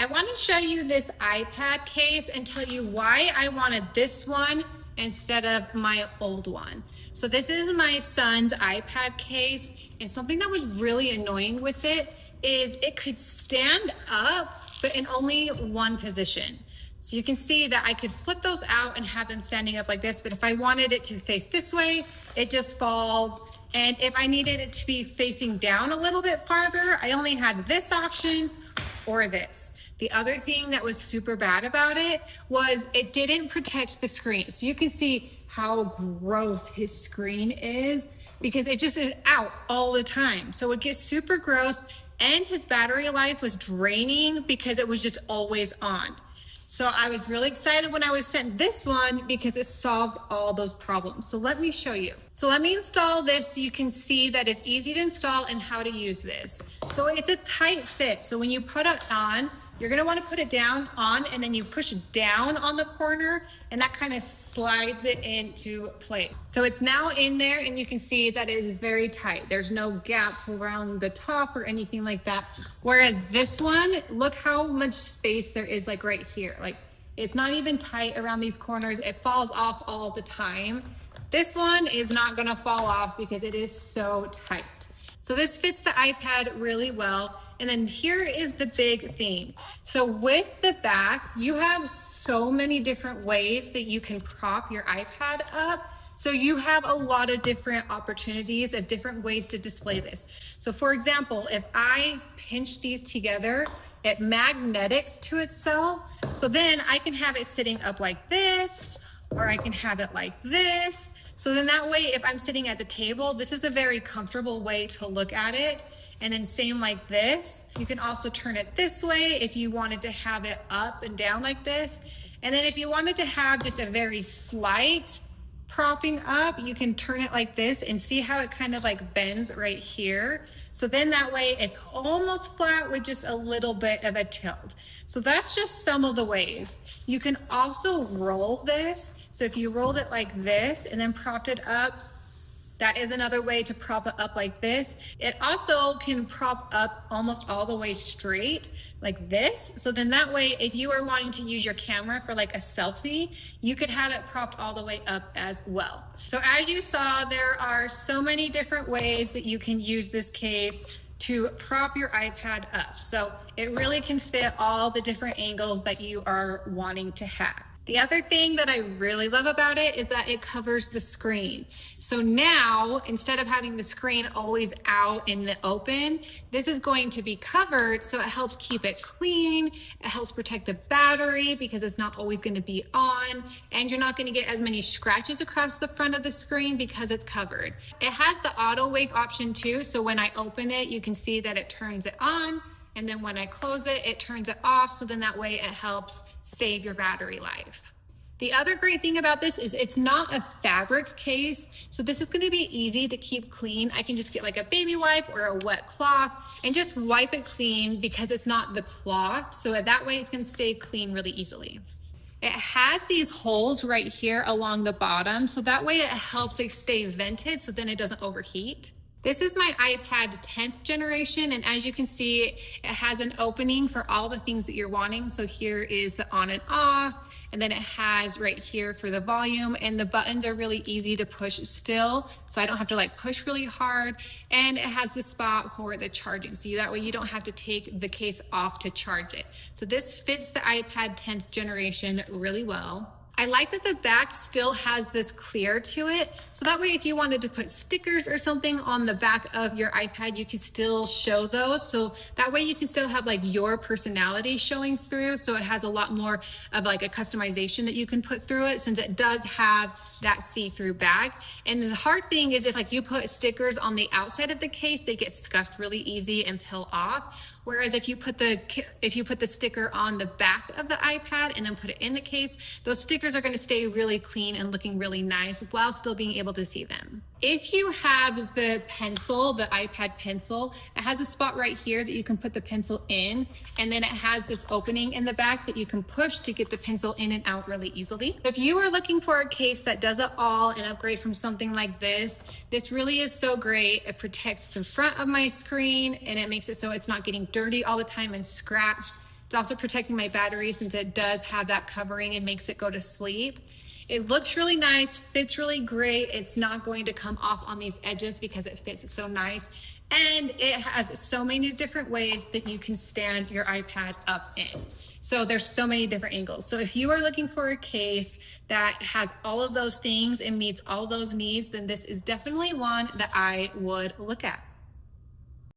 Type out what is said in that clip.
I want to show you this iPad case and tell you why I wanted this one instead of my old one. So this is my son's iPad case, and something that was really annoying with it is it could stand up, but in only one position. So you can see that I could flip those out and have them standing up like this, but if I wanted it to face this way, it just falls. And if I needed it to be facing down a little bit farther, I only had this option or this. The other thing that was super bad about it was it didn't protect the screen. So you can see how gross his screen is because it just is out all the time. So it gets super gross, and his battery life was draining because it was just always on. So I was really excited when I was sent this one because it solves all those problems. So let me show you. So let me install this so you can see that it's easy to install and how to use this. So it's a tight fit. So when you put it on, you're gonna wanna put it down on, and then you push down on the corner, and that kind of slides it into place. So it's now in there, and you can see that it is very tight. There's no gaps around the top or anything like that. Whereas this one, look how much space there is like right here. Like it's not even tight around these corners. It falls off all the time. This one is not gonna fall off because it is so tight. So this fits the iPad really well. And then here is the big thing. So with the back, you have so many different ways that you can prop your iPad up. So you have a lot of different opportunities of different ways to display this. So for example, if I pinch these together, it magnetics to itself. So then I can have it sitting up like this, or I can have it like this. So then that way, if I'm sitting at the table, this is a very comfortable way to look at it. And then same like this. You can also turn it this way if you wanted to have it up and down like this. And then if you wanted to have just a very slight propping up, you can turn it like this and see how it kind of like bends right here. So then that way it's almost flat with just a little bit of a tilt. So that's just some of the ways. You can also roll this. So if you rolled it like this and then propped it up, that is another way to prop it up like this. It also can prop up almost all the way straight like this. So then that way, if you are wanting to use your camera for like a selfie, you could have it propped all the way up as well. So as you saw, there are so many different ways that you can use this case to prop your iPad up. So it really can fit all the different angles that you are wanting to have. The other thing that I really love about it is that it covers the screen. So now, instead of having the screen always out in the open, this is going to be covered, so it helps keep it clean. It helps protect the battery because it's not always going to be on, and you're not going to get as many scratches across the front of the screen because it's covered. It has the auto wake option too, so when I open it, you can see that it turns it on, and then when I close it, it turns it off, so then that way it helps save your battery life. The other great thing about this is it's not a fabric case, so this is gonna be easy to keep clean. I can just get like a baby wipe or a wet cloth and just wipe it clean because it's not the cloth, so that way it's gonna stay clean really easily. It has these holes right here along the bottom, so that way it helps it stay vented so then it doesn't overheat. This is my iPad 10th generation, and as you can see, it has an opening for all the things that you're wanting. So here is the on and off, and then it has right here for the volume, and the buttons are really easy to push still, so I don't have to like push really hard, and it has the spot for the charging, so that way you don't have to take the case off to charge it. So this fits the iPad 10th generation really well. I like that the back still has this clear to it. So that way, if you wanted to put stickers or something on the back of your iPad, you can still show those. So that way you can still have like your personality showing through. So it has a lot more of like a customization that you can put through it, since it does have that see-through back. And the hard thing is if like you put stickers on the outside of the case, they get scuffed really easy and peel off. Whereas if you put the sticker on the back of the iPad and then put it in the case, those stickers are going to stay really clean and looking really nice while still being able to see them. If you have the pencil, the iPad pencil, it has a spot right here that you can put the pencil in, and then it has this opening in the back that you can push to get the pencil in and out really easily. If you are looking for a case that does it all and upgrade from something like this really is so great. It protects the front of my screen and it makes it so it's not getting dirty all the time and scratched. It's also protecting my battery since it does have that covering and makes it go to sleep. It looks really nice, fits really great. It's not going to come off on these edges because it fits so nice. And it has so many different ways that you can stand your iPad up in. So there's so many different angles. So if you are looking for a case that has all of those things and meets all those needs, then this is definitely one that I would look at.